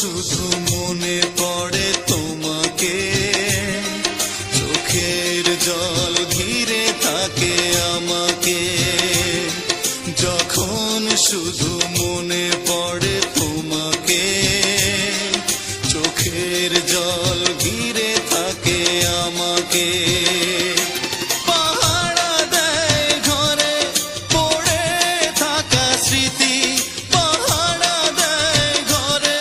শুধু মনে পড়ে তোমাকে, চোখের জল ঘিরে থাকে আমাকে। যখন শুধু মনে পড়ে তোমাকে, চোখের জল ঘিরে থাকে আমাকে। পাহারা দেয় ঘরে পড়ে থাকা স্মৃতি, পাহারা দেয় ঘরে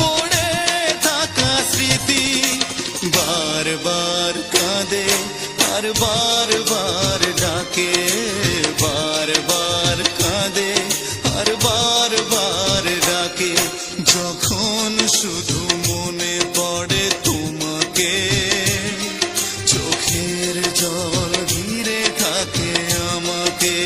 পড়ে থাকা স্মৃতি। বারবার কাঁদে আর বারবার ডাকে, বারবার কাঁদে আর বারবার ডাকে। যখন শুধু মনে পড়ে তোমাকে, চোখের জল ঘিরে থাকে আমাকে।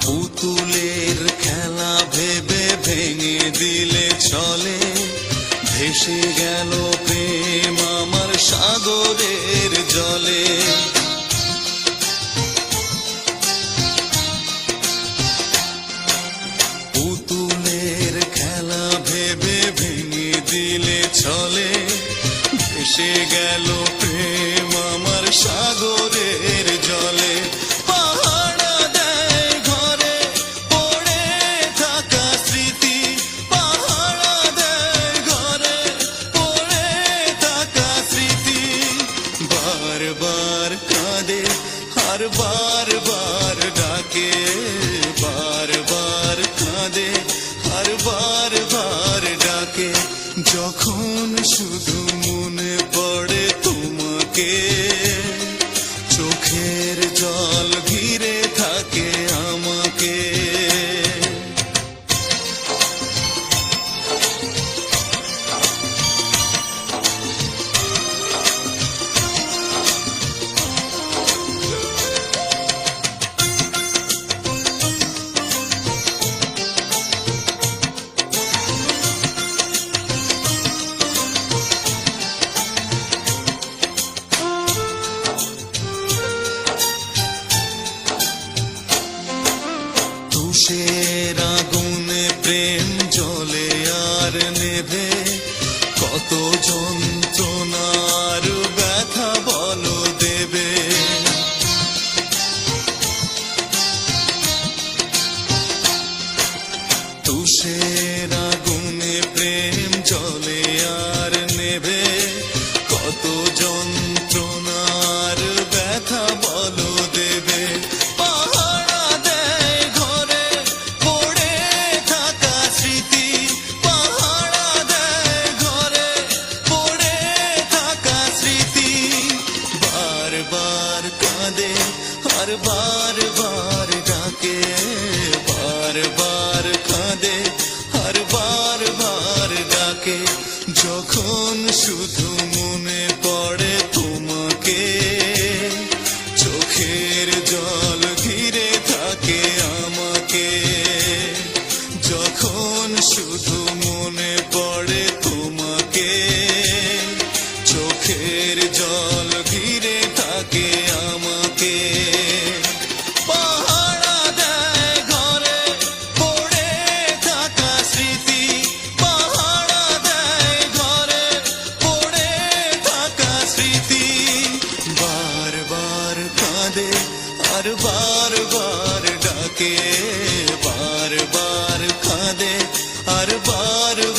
পুতুলের খেলা ভেবে ভেঙে দিলে চলে, ভেসে গেল প্রেম আমার সাগরের জলে। পুতুলের খেলা ভেবে ভেঙে দিলে চলে, ভেসে গেল প্রেম আমার সাগরের জলে। পাহারা দেয় ঘরে পড়ে থাকা স্মৃতি, পাহারা দেয় ঘরে পড়ে থাকা স্মৃতি। বারবার কাঁদে আর বারবার ডাকে, বারবার কাঁদে আর বারবার ডাকে। যখন শুধু মনে পড়ে তোমাকে, চোখের জল ঘিরে থাকে আমাকে। তুষের আগুনে প্রেম জ্বলে আর নেভে, কত যন্ত্রণার ব্যথা বলো দেবে। তুষের আগুনে প্রেম জ্বলে আর নেভে, কত যন্ত্রণার ব্যথা বলো দেবে। পাহারা দেয় ঘরে পড়ে থাকা স্মৃতি, পাহারা দেয় ঘরে পড়ে থাকা স্মৃতি। বারবার কাঁদে আর বারবার ডাকে, বারবার কাঁদে আর বারবার ডাকে। যখন শুধু মনে পড়ে তোমাকে, চোখের জল ঘিরে থাকে আমাকে। যখন শুধু মনে পড়ে তোমাকে, চোখের জল ঘিরে থাকে আমাকে। পাহারা দেয় ঘরে পড়ে থাকা স্মৃতি, পাহারা দেয় ঘরে পড়ে থাকা স্মৃতি। বারবার কাঁদে আর বারবার ডাকে, বারবার কাঁদে আর বারবার